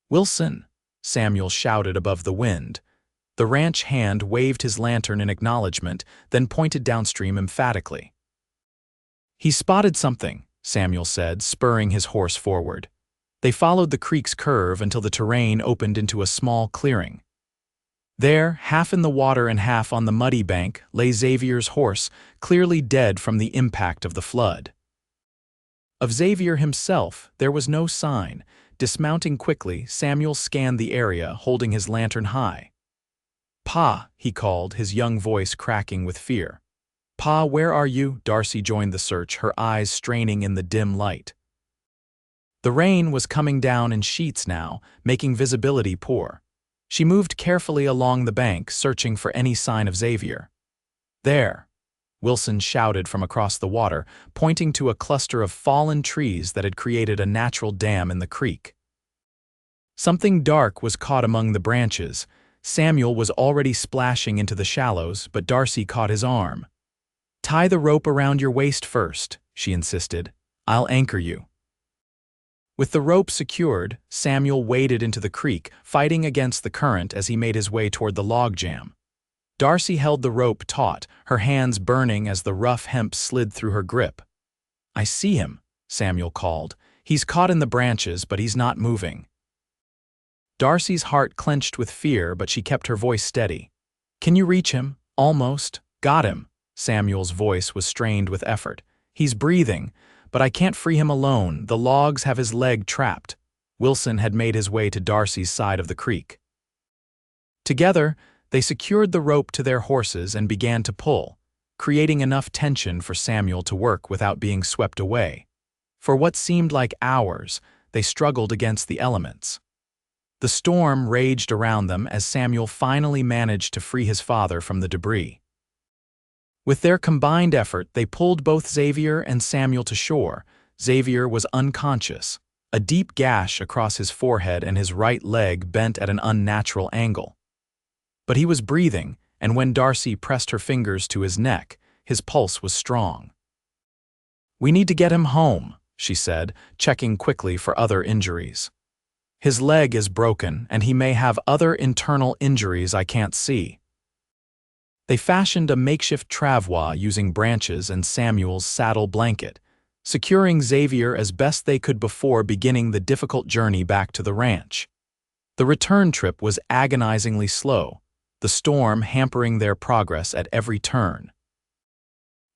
"Wilson!" Samuel shouted above the wind. The ranch hand waved his lantern in acknowledgement, then pointed downstream emphatically. "He spotted something," Samuel said, spurring his horse forward. They followed the creek's curve until the terrain opened into a small clearing. There, half in the water and half on the muddy bank, lay Xavier's horse, clearly dead from the impact of the flood. Of Xavier himself, there was no sign. Dismounting quickly, Samuel scanned the area, holding his lantern high. "Pa," he called, his young voice cracking with fear. "Pa, where are you?" Darcy joined the search, her eyes straining in the dim light. The rain was coming down in sheets now, making visibility poor. She moved carefully along the bank, searching for any sign of Xavier. "There!" Wilson shouted from across the water, pointing to a cluster of fallen trees that had created a natural dam in the creek. Something dark was caught among the branches. Samuel was already splashing into the shallows, but Darcy caught his arm. "Tie the rope around your waist first," she insisted. "I'll anchor you." With the rope secured, Samuel waded into the creek, fighting against the current as he made his way toward the logjam. Darcy held the rope taut, her hands burning as the rough hemp slid through her grip. "I see him," Samuel called. "He's caught in the branches, but he's not moving." Darcy's heart clenched with fear, but she kept her voice steady. "Can you reach him?" "Almost. Got him." Samuel's voice was strained with effort. "He's breathing, but I can't free him alone. The logs have his leg trapped." Wilson had made his way to Darcy's side of the creek. Together, they secured the rope to their horses and began to pull, creating enough tension for Samuel to work without being swept away. For what seemed like hours, they struggled against the elements. The storm raged around them as Samuel finally managed to free his father from the debris. With their combined effort, they pulled both Xavier and Samuel to shore. Xavier was unconscious, a deep gash across his forehead and his right leg bent at an unnatural angle. But he was breathing, and when Darcy pressed her fingers to his neck, his pulse was strong. "We need to get him home," she said, checking quickly for other injuries. "His leg is broken, and he may have other internal injuries I can't see." They fashioned a makeshift travois using branches and Samuel's saddle blanket, securing Xavier as best they could before beginning the difficult journey back to the ranch. The return trip was agonizingly slow, the storm hampering their progress at every turn.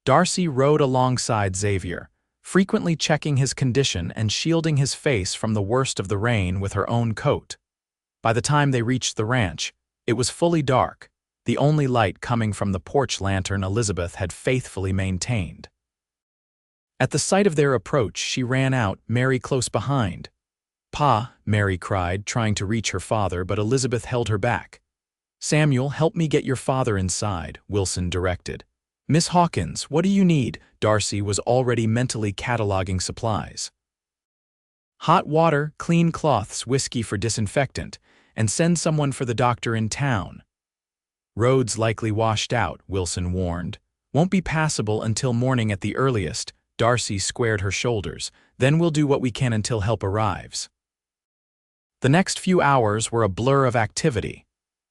Darcy rode alongside Xavier, frequently checking his condition and shielding his face from the worst of the rain with her own coat. By the time they reached the ranch, it was fully dark, the only light coming from the porch lantern Elizabeth had faithfully maintained. At the sight of their approach, she ran out, Mary close behind. "Pa," Mary cried, trying to reach her father, but Elizabeth held her back. "Samuel, help me get your father inside," Wilson directed. "Miss Hawkins, what do you need?" Darcy was already mentally cataloging supplies. "Hot water, clean cloths, whiskey for disinfectant, and send someone for the doctor in town." "Roads likely washed out," Wilson warned. "Won't be passable until morning at the earliest." Darcy squared her shoulders. "Then we'll do what we can until help arrives." The next few hours were a blur of activity.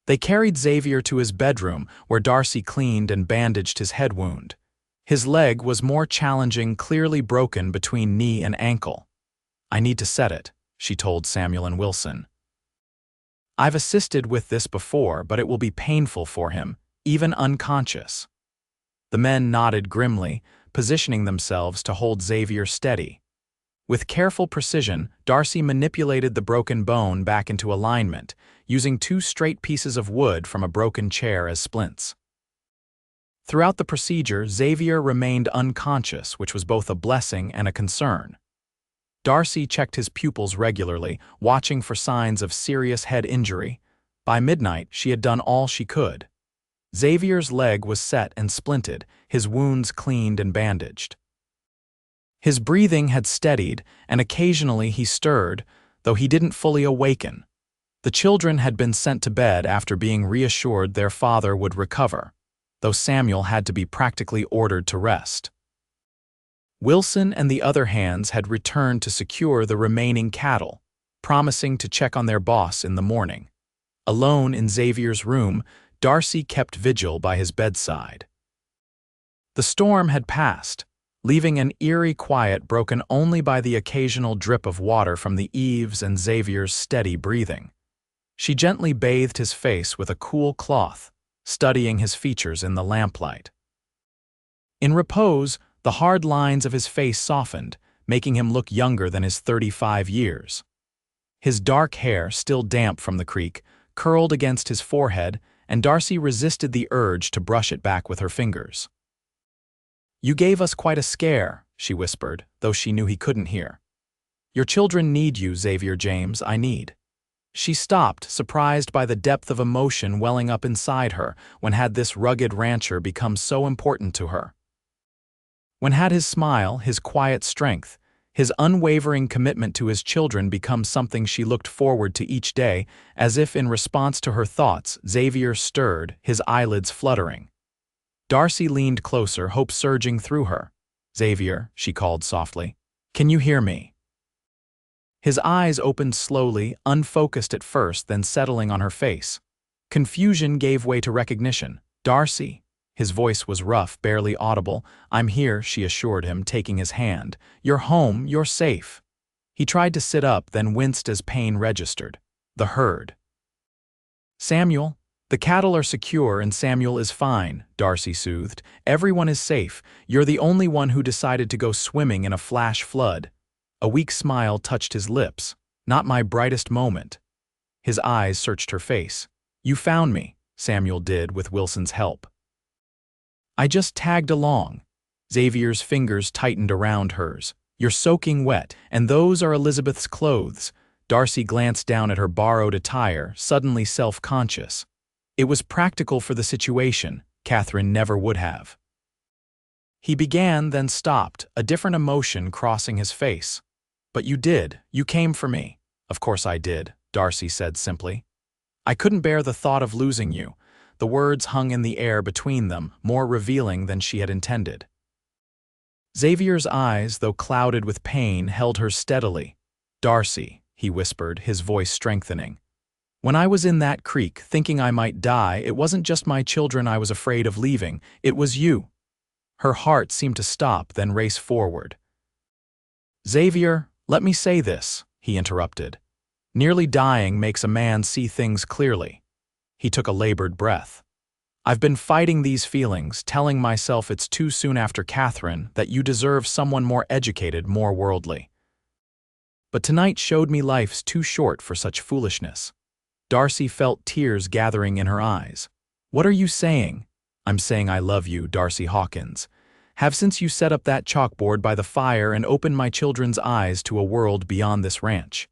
They carried Xavier to his bedroom, where Darcy cleaned and bandaged his head wound. His leg was more challenging, clearly broken between knee and ankle. "I need to set it," she told Samuel and Wilson. "I've assisted with this before, but it will be painful for him, even unconscious." The men nodded grimly, positioning themselves to hold Xavier steady. With careful precision, Darcy manipulated the broken bone back into alignment, using 2 straight pieces of wood from a broken chair as splints. Throughout the procedure, Xavier remained unconscious, which was both a blessing and a concern. Darcy checked his pupils regularly, watching for signs of serious head injury. By midnight, she had done all she could. Xavier's leg was set and splinted, his wounds cleaned and bandaged. His breathing had steadied, and occasionally he stirred, though he didn't fully awaken. The children had been sent to bed after being reassured their father would recover, though Samuel had to be practically ordered to rest. Wilson and the other hands had returned to secure the remaining cattle, promising to check on their boss in the morning. Alone in Xavier's room, Darcy kept vigil by his bedside. The storm had passed, leaving an eerie quiet broken only by the occasional drip of water from the eaves and Xavier's steady breathing. She gently bathed his face with a cool cloth, studying his features in the lamplight. In repose, the hard lines of his face softened, making him look younger than his 35 years. His dark hair, still damp from the creek, curled against his forehead, and Darcy resisted the urge to brush it back with her fingers. "You gave us quite a scare," she whispered, though she knew he couldn't hear. "Your children need you, Xavier James, I need." She stopped, surprised by the depth of emotion welling up inside her. When had this rugged rancher become so important to her? When had his smile, his quiet strength, his unwavering commitment to his children become something she looked forward to each day? As if in response to her thoughts, Xavier stirred, his eyelids fluttering. Darcy leaned closer, hope surging through her. "Xavier," she called softly, "can you hear me?" His eyes opened slowly, unfocused at first, then settling on her face. Confusion gave way to recognition. "Darcy." His voice was rough, barely audible. "I'm here," she assured him, taking his hand. "You're home, you're safe." He tried to sit up, then winced as pain registered. The herd. "Samuel, the cattle are secure and Samuel is fine," Darcy soothed. "Everyone is safe. You're the only one who decided to go swimming in a flash flood." A weak smile touched his lips. "Not my brightest moment." His eyes searched her face. "You found me," Samuel did with Wilson's help. "I just tagged along." Xavier's fingers tightened around hers. You're soaking wet, and those are Elizabeth's clothes." Darcy glanced down at her borrowed attire, suddenly self-conscious. It was practical for the situation. Catherine never would have. He began, then stopped, a different emotion crossing his face. "But you did. You came for me." "Of course I did," Darcy said simply. "I couldn't bear the thought of losing you." The words hung in the air between them, more revealing than she had intended. Xavier's eyes, though clouded with pain, held her steadily. "Darcy," he whispered, his voice strengthening. "When I was in that creek, thinking I might die, it wasn't just my children I was afraid of leaving, it was you." Her heart seemed to stop, then race forward. "Xavier, let me say this," he interrupted. "Nearly dying makes a man see things clearly." He took a labored breath. "I've been fighting these feelings, telling myself it's too soon after Catherine, that you deserve someone more educated, more worldly. But tonight showed me life's too short for such foolishness." Darcy felt tears gathering in her eyes. "What are you saying?" "I'm saying I love you, Darcy Hawkins. Have since you set up that chalkboard by the fire and opened my children's eyes to a world beyond this ranch."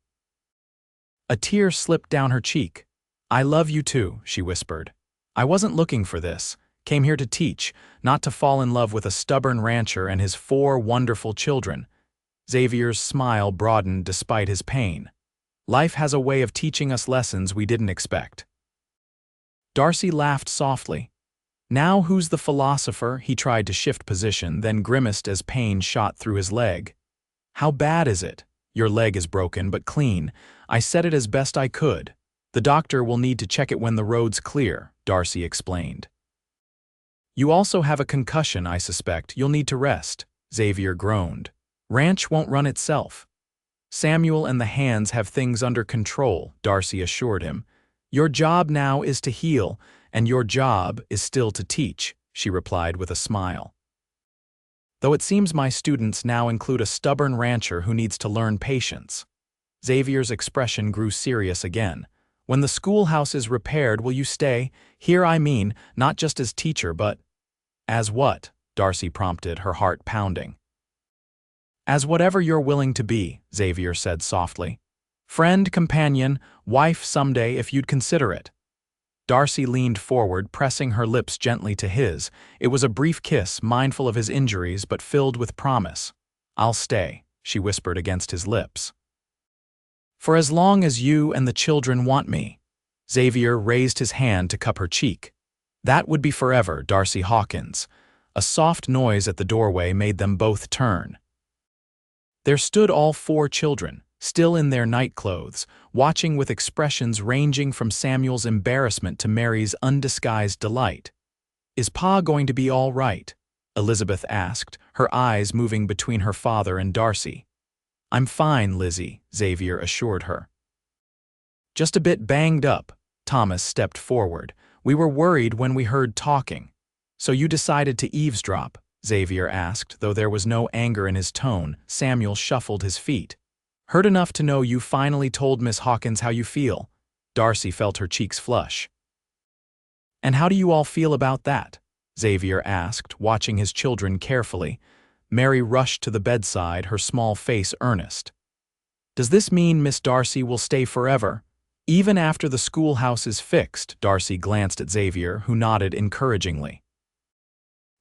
A tear slipped down her cheek. "I love you too," she whispered. "I wasn't looking for this. Came here to teach, not to fall in love with a stubborn rancher and his 4 wonderful children." Xavier's smile broadened despite his pain. "Life has a way of teaching us lessons we didn't expect." Darcy laughed softly. "Now who's the philosopher?" He tried to shift position, then grimaced as pain shot through his leg. "How bad is it?" "Your leg is broken, but clean. I set it as best I could. The doctor will need to check it when the road's clear," Darcy explained. "You also have a concussion, I suspect. You'll need to rest," Xavier groaned. "Ranch won't run itself." "Samuel and the hands have things under control," Darcy assured him. "Your job now is to heal, and your job is still to teach," she replied with a smile. "Though it seems my students now include a stubborn rancher who needs to learn patience." Xavier's expression grew serious again. "When the schoolhouse is repaired, will you stay? Here I mean, not just as teacher, but—" "As what?" Darcy prompted, her heart pounding. "As whatever you're willing to be," Xavier said softly. "Friend, companion, wife someday if you'd consider it." Darcy leaned forward, pressing her lips gently to his. It was a brief kiss, mindful of his injuries but filled with promise. "I'll stay," she whispered against his lips. "For as long as you and the children want me." Xavier raised his hand to cup her cheek. "That would be forever, Darcy Hawkins." A soft noise at the doorway made them both turn. There stood all 4 children, still in their nightclothes, watching with expressions ranging from Samuel's embarrassment to Mary's undisguised delight. "Is Pa going to be all right?" Elizabeth asked, her eyes moving between her father and Darcy. "I'm fine, Lizzie," Xavier assured her. "Just a bit banged up." Thomas stepped forward. "We were worried when we heard talking." "So you decided to eavesdrop?" Xavier asked, though there was no anger in his tone. Samuel shuffled his feet. "Heard enough to know you finally told Miss Hawkins how you feel." Darcy felt her cheeks flush. "And how do you all feel about that?" Xavier asked, watching his children carefully. Mary rushed to the bedside, her small face earnest. "Does this mean Miss Darcy will stay forever? Even after the schoolhouse is fixed?" Darcy glanced at Xavier, who nodded encouragingly.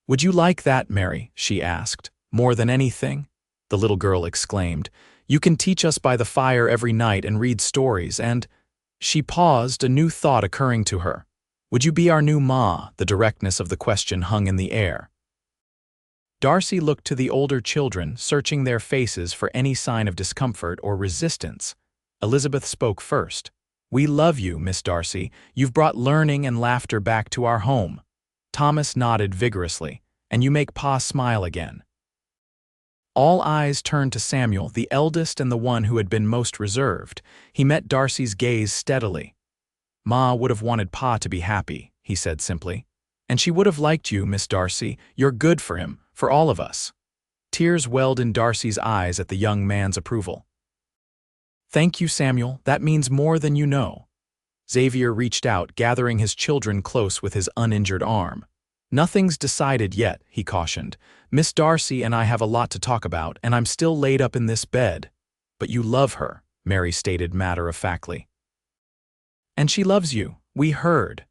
"Would you like that, Mary?" she asked. "More than anything?" The little girl exclaimed. "You can teach us by the fire every night and read stories, and—" She paused, a new thought occurring to her. "Would you be our new Ma?" The directness of the question hung in the air. Darcy looked to the older children, searching their faces for any sign of discomfort or resistance. Elizabeth spoke first. "We love you, Miss Darcy. You've brought learning and laughter back to our home." Thomas nodded vigorously. "And you make Pa smile again." All eyes turned to Samuel, the eldest and the one who had been most reserved. He met Darcy's gaze steadily. "Ma would have wanted Pa to be happy," he said simply. "And she would have liked you, Miss Darcy. You're good for him, for all of us." Tears welled in Darcy's eyes at the young man's approval. "Thank you, Samuel. That means more than you know." Xavier reached out, gathering his children close with his uninjured arm. "Nothing's decided yet," he cautioned. "Miss Darcy and I have a lot to talk about, and I'm still laid up in this bed." "But you love her," Mary stated matter-of-factly. "And she loves you, we heard."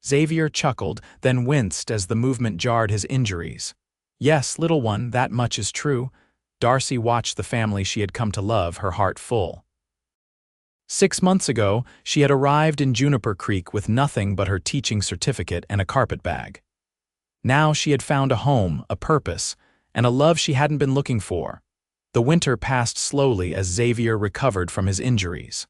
Xavier chuckled, then winced as the movement jarred his injuries. "Yes, little one, that much is true." Darcy watched the family she had come to love, her heart full. 6 months ago, she had arrived in Juniper Creek with nothing but her teaching certificate and a carpetbag. Now she had found a home, a purpose, and a love she hadn't been looking for. The winter passed slowly as Xavier recovered from his injuries.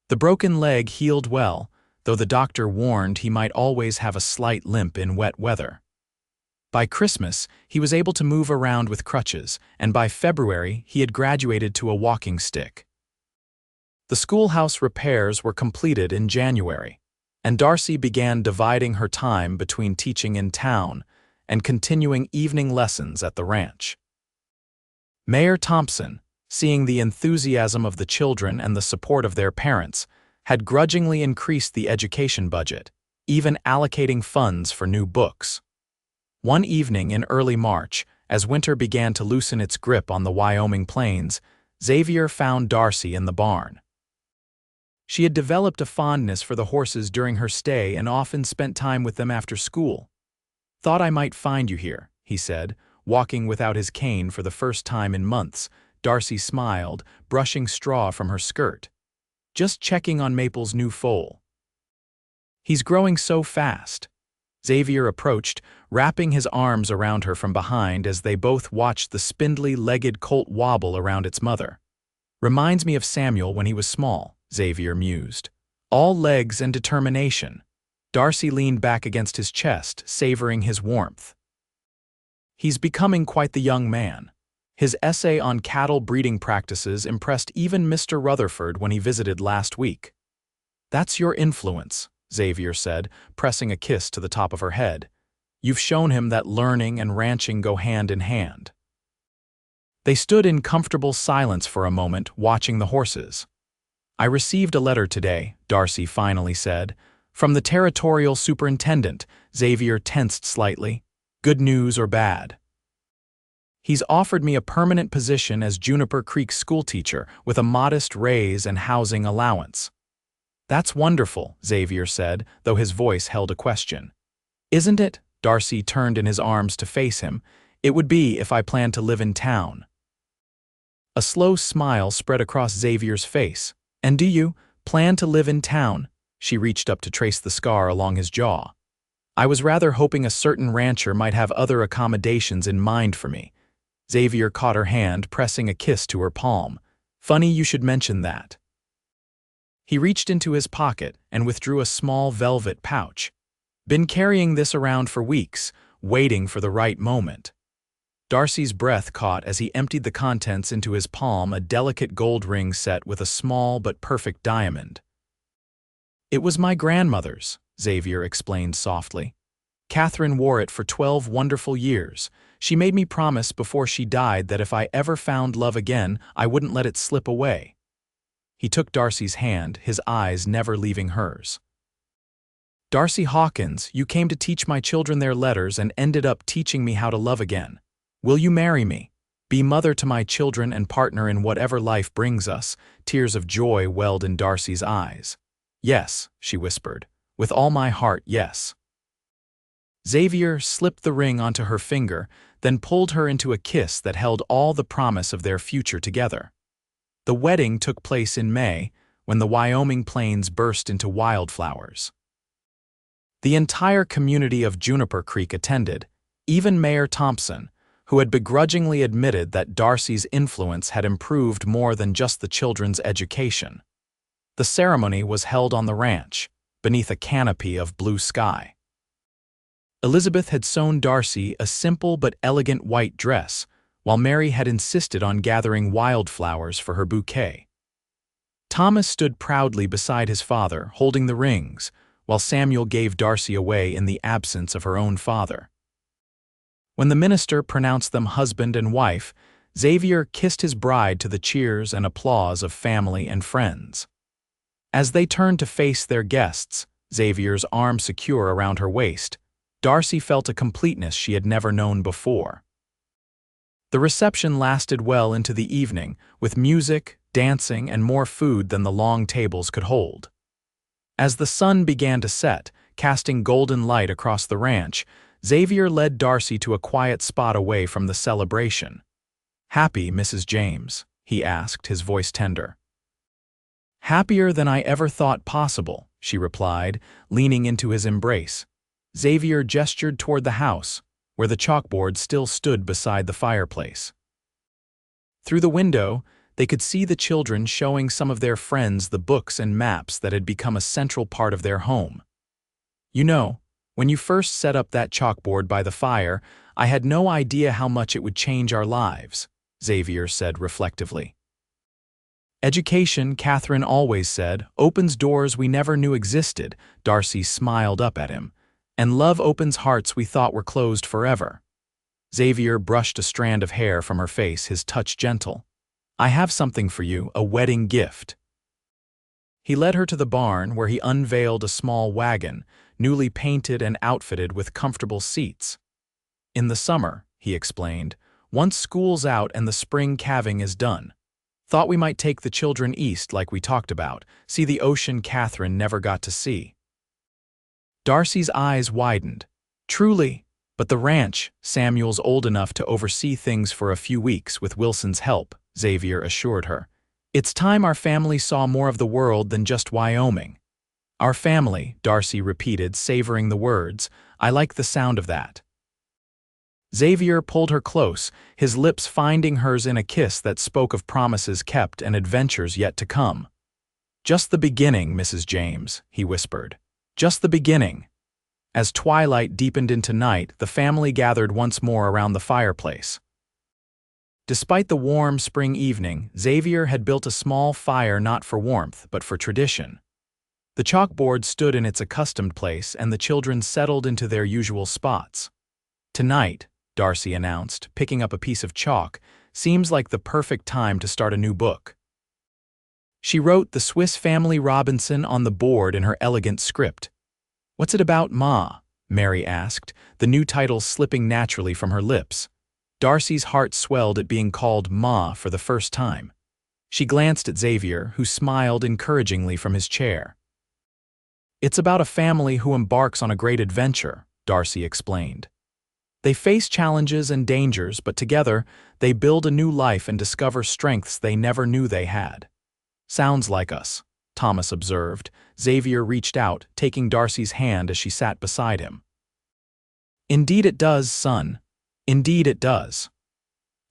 The broken leg healed well, though the doctor warned he might always have a slight limp in wet weather. By Christmas, he was able to move around with crutches, and by February, he had graduated to a walking stick. The schoolhouse repairs were completed in January, and Darcy began dividing her time between teaching in town and continuing evening lessons at the ranch. Mayor Thompson, seeing the enthusiasm of the children and the support of their parents, had grudgingly increased the education budget, even allocating funds for new books. One evening in early March, as winter began to loosen its grip on the Wyoming plains, Xavier found Darcy in the barn. She had developed a fondness for the horses during her stay and often spent time with them after school. "Thought I might find you here," he said, walking without his cane for the first time in months. Darcy smiled, brushing straw from her skirt. "Just checking on Maple's new foal." "He's growing so fast." Xavier approached, wrapping his arms around her from behind as they both watched the spindly-legged colt wobble around its mother. "Reminds me of Samuel when he was small," Xavier mused. "All legs and determination." Darcy leaned back against his chest, savoring his warmth. "He's becoming quite the young man." His essay on cattle breeding practices impressed even Mr. Rutherford when he visited last week. "That's your influence," Xavier said, pressing a kiss to the top of her head. "You've shown him that learning and ranching go hand in hand." They stood in comfortable silence for a moment, watching the horses. "I received a letter today," Darcy finally said. "From the territorial superintendent." Xavier tensed slightly. "Good news or bad?" "He's offered me a permanent position as Juniper Creek schoolteacher with a modest raise and housing allowance." "That's wonderful," Xavier said, though his voice held a question. "Isn't it?" Darcy turned in his arms to face him. "It would be if I planned to live in town." A slow smile spread across Xavier's face. "And do you plan to live in town?" She reached up to trace the scar along his jaw. "I was rather hoping a certain rancher might have other accommodations in mind for me." Xavier caught her hand, pressing a kiss to her palm. "Funny you should mention that." He reached into his pocket and withdrew a small velvet pouch. "Been carrying this around for weeks, waiting for the right moment." Darcy's breath caught as he emptied the contents into his palm, a delicate gold ring set with a small but perfect diamond. "It was my grandmother's," Xavier explained softly. "Catherine wore it for 12 wonderful years. She made me promise before she died that if I ever found love again, I wouldn't let it slip away." He took Darcy's hand, his eyes never leaving hers. "Darcy Hawkins, you came to teach my children their letters and ended up teaching me how to love again. Will you marry me? Be mother to my children and partner in whatever life brings us?" Tears of joy welled in Darcy's eyes. "Yes," she whispered. "With all my heart, yes." Xavier slipped the ring onto her finger, then pulled her into a kiss that held all the promise of their future together. The wedding took place in May, when the Wyoming plains burst into wildflowers. The entire community of Juniper Creek attended, even Mayor Thompson, who had begrudgingly admitted that Darcy's influence had improved more than just the children's education. The ceremony was held on the ranch, beneath a canopy of blue sky. Elizabeth had sewn Darcy a simple but elegant white dress, while Mary had insisted on gathering wildflowers for her bouquet. Thomas stood proudly beside his father, holding the rings, while Samuel gave Darcy away in the absence of her own father. When the minister pronounced them husband and wife, Xavier kissed his bride to the cheers and applause of family and friends. As they turned to face their guests, Xavier's arm secure around her waist, Darcy felt a completeness she had never known before. The reception lasted well into the evening, with music, dancing, and more food than the long tables could hold. As the sun began to set, casting golden light across the ranch, Xavier led Darcy to a quiet spot away from the celebration. "Happy, Mrs. James?" he asked, his voice tender. "Happier than I ever thought possible," she replied, leaning into his embrace. Xavier gestured toward the house, where the chalkboard still stood beside the fireplace. Through the window, they could see the children showing some of their friends the books and maps that had become a central part of their home. "You know, when you first set up that chalkboard by the fire, I had no idea how much it would change our lives," Xavier said reflectively. "Education," Catherine always said, "opens doors we never knew existed." Darcy smiled up at him. "And love opens hearts we thought were closed forever." Xavier brushed a strand of hair from her face, his touch gentle. "I have something for you, a wedding gift." He led her to the barn, where he unveiled a small wagon, newly painted and outfitted with comfortable seats. "In the summer," he explained, "once school's out and the spring calving is done. Thought we might take the children east like we talked about, see the ocean Catherine never got to see." Darcy's eyes widened. "Truly, but the ranch, Samuel's old enough to oversee things for a few weeks with Wilson's help," Xavier assured her. "It's time our family saw more of the world than just Wyoming." "Our family," Darcy repeated, savoring the words. "I like the sound of that." Xavier pulled her close, his lips finding hers in a kiss that spoke of promises kept and adventures yet to come. "Just the beginning, Mrs. James," he whispered. "Just the beginning." As twilight deepened into night, the family gathered once more around the fireplace. Despite the warm spring evening, Xavier had built a small fire not for warmth, but for tradition. The chalkboard stood in its accustomed place, and the children settled into their usual spots. "Tonight," Darcy announced, picking up a piece of chalk, "seems like the perfect time to start a new book." She wrote "The Swiss Family Robinson" on the board in her elegant script. "What's it about, Ma?" Mary asked, the new title slipping naturally from her lips. Darcy's heart swelled at being called Ma for the first time. She glanced at Xavier, who smiled encouragingly from his chair. "It's about a family who embarks on a great adventure," Darcy explained. "They face challenges and dangers, but together, they build a new life and discover strengths they never knew they had." "Sounds like us," Thomas observed. Xavier reached out, taking Darcy's hand as she sat beside him. "Indeed it does, son. Indeed it does."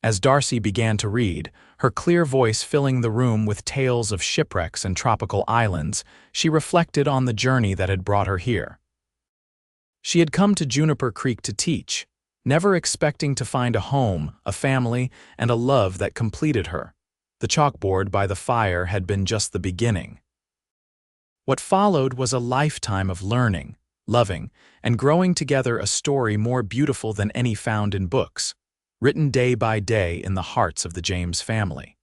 As Darcy began to read, her clear voice filling the room with tales of shipwrecks and tropical islands, she reflected on the journey that had brought her here. She had come to Juniper Creek to teach, never expecting to find a home, a family, and a love that completed her. The chalkboard by the fire had been just the beginning. What followed was a lifetime of learning, loving, and growing together, a story more beautiful than any found in books, written day by day in the hearts of the James family.